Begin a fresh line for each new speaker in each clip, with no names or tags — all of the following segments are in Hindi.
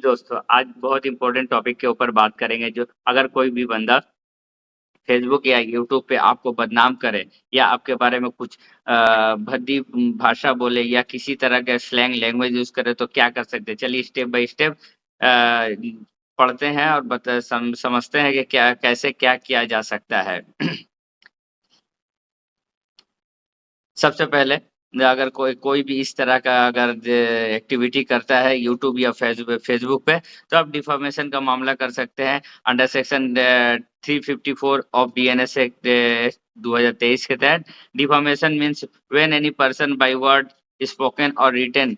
दोस्तों आज बहुत इंपॉर्टेंट टॉपिक के ऊपर बात करेंगे। जो अगर कोई भी बंदा फेसबुक या यूट्यूब पे आपको बदनाम करे या आपके बारे में कुछ भद्दी भाषा बोले या किसी तरह का स्लैंग लैंग्वेज यूज करे तो क्या कर सकते हैं। चलिए स्टेप बाय स्टेप पढ़ते हैं और समझते हैं कि क्या कैसे क्या किया जा सकता है। सबसे पहले अगर कोई कोई भी इस तरह का अगर एक्टिविटी करता है यूट्यूब या फेसबुक पे, तो आप डिफॉर्मेशन का मामला कर सकते हैं under section 354 of BNS act 2023 के तहत। Deformation means when any person by word spoken और written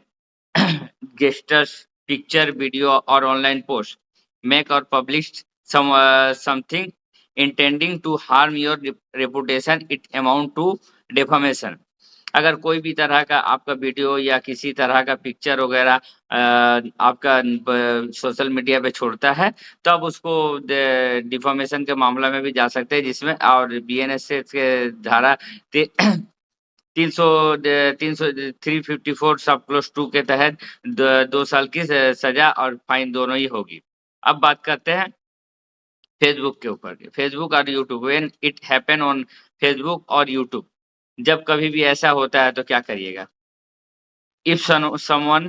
gestures, picture, video, or online post make or publish something intending to harm your reputation, it amount to defamation। अगर कोई भी तरह का आपका वीडियो या किसी तरह का पिक्चर वगैरह आपका सोशल मीडिया पे छोड़ता है, तो आप उसको डिफॉर्मेशन के मामला में भी जा सकते हैं, जिसमें और बीएनएस के धारा 300 354 सब क्लोज 2 के तहत 2 साल की सजा और फाइन दोनों ही होगी। अब बात करते हैं फेसबुक के ऊपर। फेसबुक और YouTube, when it happen on Facebook और यूट्यूब, जब कभी भी ऐसा होता है तो क्या करिएगा। इफ समवन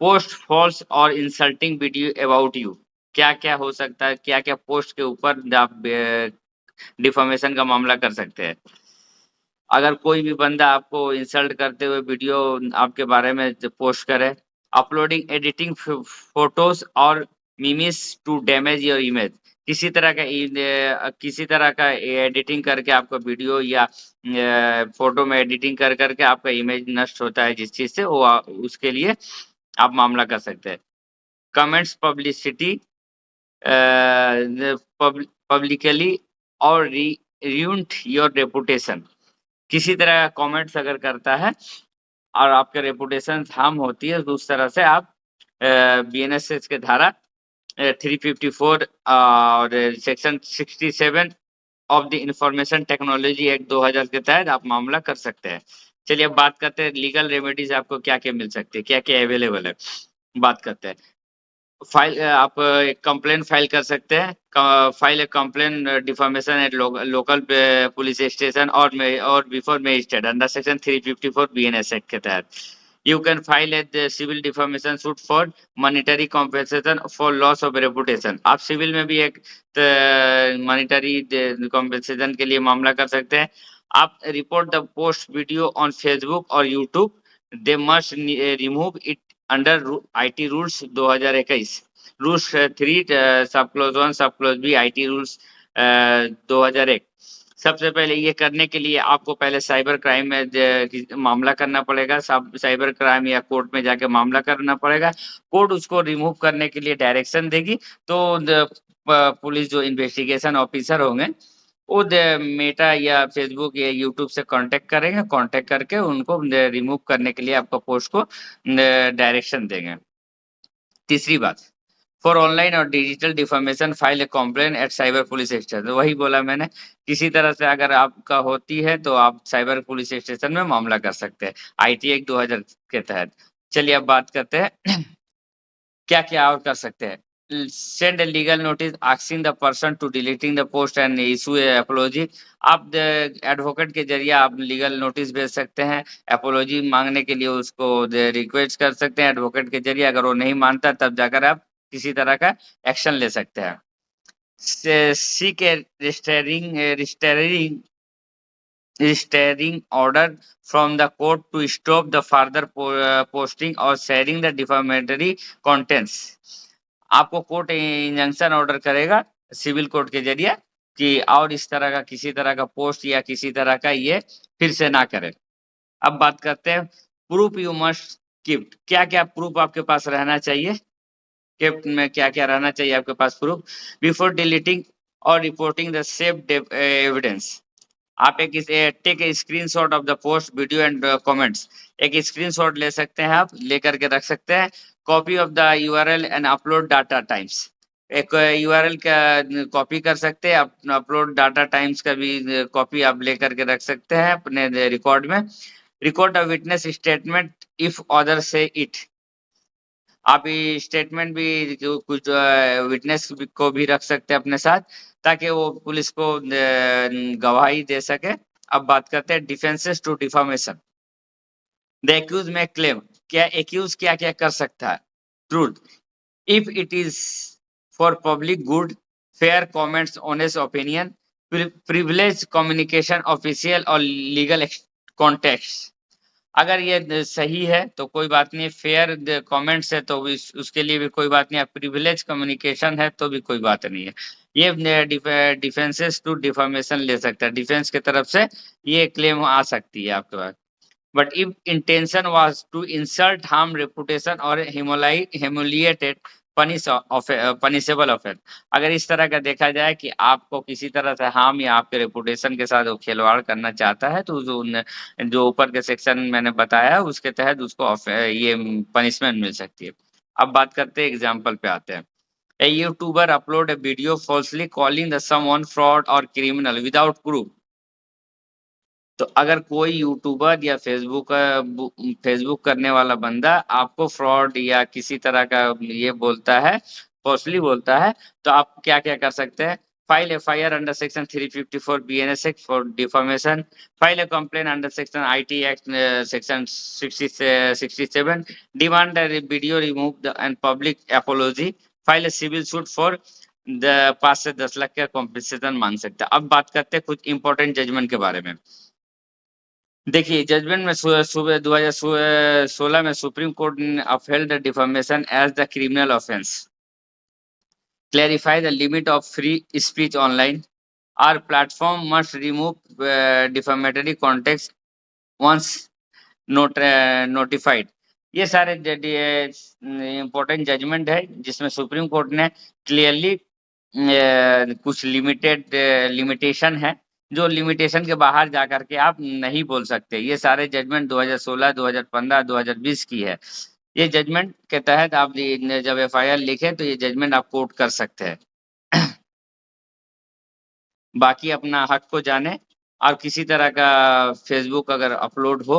पोस्ट फॉल्स और इंसल्टिंग वीडियो अबाउट यू, क्या क्या हो सकता है, क्या क्या पोस्ट के ऊपर आप डिफॉर्मेशन का मामला कर सकते हैं। अगर कोई भी बंदा आपको इंसल्ट करते हुए वीडियो आपके बारे में पोस्ट करे, अपलोडिंग एडिटिंग फोटोज और memes to damage your image, किसी तरह का एडिटिंग करके आपका वीडियो या फोटो में एडिटिंग कर करके आपका इमेज नष्ट होता है जिस चीज से, वो उसके लिए आप मामला कर सकते हैं। कमेंट्स पब्लिसिटी पब्लिकली और ruined योर रेपुटेशन, किसी तरह का कमेंट्स अगर करता है और आपके रेपुटेशन हार्म होती है, तो उस तरह से आप बीएनएस के धारा 354 और section 67 of the information technology act 2000 के तहत आप मामला कर सकते हैं। चलिए अब बात करते हैं लीगल रेमेडीज आपको क्या क्या मिल सकती है, क्या क्या अवेलेबल है। बात करते हैं फाइल, आप एक कंप्लेन फाइल कर सकते हैं। File a complaint defamation at local police station और before magistrate under section 354 BNS act के तहत। You can file at civil defamation suit for monetary compensation for loss of reputation. आप सिविल में भी एक मॉनिटरी कॉम्पेंसेशन के लिए मामला कर सकते हैं। आप report the post video on Facebook और YouTube, they must remove it under IT rules 2021, rules 3 sub close 1 सब क्लोज बी आईटी रूल्स 2001। सबसे पहले ये करने के लिए आपको पहले साइबर क्राइम में मामला करना पड़ेगा। साइबर क्राइम या कोर्ट में जाके मामला करना पड़ेगा। कोर्ट उसको रिमूव करने के लिए डायरेक्शन देगी, तो पुलिस जो इन्वेस्टिगेशन ऑफिसर होंगे वो मेटा या फेसबुक या यूट्यूब से कांटेक्ट करेंगे, कांटेक्ट करके उनको रिमूव करने के लिए आपका पोस्ट को डायरेक्शन देंगे। तीसरी बात, फॉर ऑनलाइन और digital deformation file a complain eight cyber police station. वही बोला मैंने, किसी तरह से अगर आपका होती है तो आप साइबर पुलिस स्टेशन में मामला कर सकते हैं आईटी एक्ट 2000 के तहत। चलिए अब बात करते हैं क्या क्या और कर सकते हैं। Send a legal notice asking the person to deleting the post and issue a apology. आप एडवोकेट के जरिए आप लीगल नोटिस भेज सकते हैं, अपोलॉजी मांगने के लिए उसको रिक्वेस्ट कर सकते हैं एडवोकेट के जरिए। अगर वो नहीं मानता तब जाकर आप किसी तरह का एक्शन ले सकते हैं। Seek A restraining order from the court to stop the further posting or sharing the defamatory contents। आपको कोर्ट इंजंक्शन ऑर्डर करेगा सिविल कोर्ट के जरिए कि और इस तरह का किसी तरह का पोस्ट या किसी तरह का ये फिर से ना करे। अब बात करते हैं प्रूफ यू मस्ट कीप, क्या क्या प्रूफ आपके पास रहना चाहिए, केप्ट में क्या क्या रहना चाहिए आपके पास प्रूफ। बिफोर डिलीटिंग और रिपोर्टिंग द सेव एविडेंस, आप एक take a screenshot of the post video and comments, एक स्क्रीनशॉट ले सकते हैं, आप लेकर के रख सकते हैं। Copy of the URL and upload data times, एक यूआरएल का कॉपी कर सकते हैं, अपलोड डाटा टाइम्स का भी कॉपी आप लेकर के रख सकते हैं अपने रिकॉर्ड में। Record a witness statement if other से इट, आप ये स्टेटमेंट भी जो कुछ विटनेस को भी रख सकते हैं अपने साथ, ताकि वो पुलिस को गवाही दे सके। अब बात करते हैं defences to defamation. The accuse में क्लेम, क्या एक्यूज क्या-क्या कर सकता है? Truth, if it is for public good, fair comments, honest opinion, privileged communication, official और legal context। अगर ये सही है तो कोई बात नहीं, फेयर कमेंट्स है तो उसके लिए भी कोई बात नहीं, प्रिविलेज कम्युनिकेशन है तो भी कोई बात नहीं है। ये डिफेंसेस टू डिफामेशन ले सकता है, डिफेंस की तरफ से ये क्लेम आ सकती है आपके पास। But if intention was to insult, harm reputation or humiliate it, punishable offense। अगर इस तरह का देखा जाए कि आपको किसी तरह से हार्म या आपके रेपुटेशन के साथ वो खिलवाड़ करना चाहता है, तो जो ऊपर के सेक्शन मैंने बताया उसके तहत उसको ये पनिशमेंट मिल सकती है। अब बात करते हैं, एग्जाम्पल पे आते हैं। A YouTuber upload a video falsely calling the someone fraud or criminal without proof। तो अगर कोई यूट्यूबर या फेसबुक करने वाला बंदा आपको फ्रॉड या किसी तरह का ये बोलता है, फॉल्सली बोलता है, तो आप क्या-क्या कर सकते हैं? File FIR under section 354 BNS act for defamation, file a complaint under section IT act section 67, demand video remove and public apology, file a civil suit for 5 से 10 लाख का कॉम्पेंसेशन मांग सकते हैं। अब बात करते हैं कुछ इंपॉर्टेंट जजमेंट के बारे में। देखिए, जजमेंट में सुबह 2016 में सुप्रीम कोर्ट ने upheld the defamation as the criminal offence, clarify the limit of free speech online, are platform must remove defamatory context once notified. ये सारे इंपॉर्टेंट जजमेंट है जिसमें सुप्रीम कोर्ट ने क्लियरली कुछ लिमिटेशन है, जो लिमिटेशन के बाहर जाकर के आप नहीं बोल सकते। ये सारे जजमेंट 2016, 2015, 2020 की है। ये जजमेंट के तहत आप जब एफआईआर लिखे तो ये जजमेंट आप कोर्ट कर सकते हैं। बाकी अपना हक को जाने, और किसी तरह का फेसबुक अगर अपलोड हो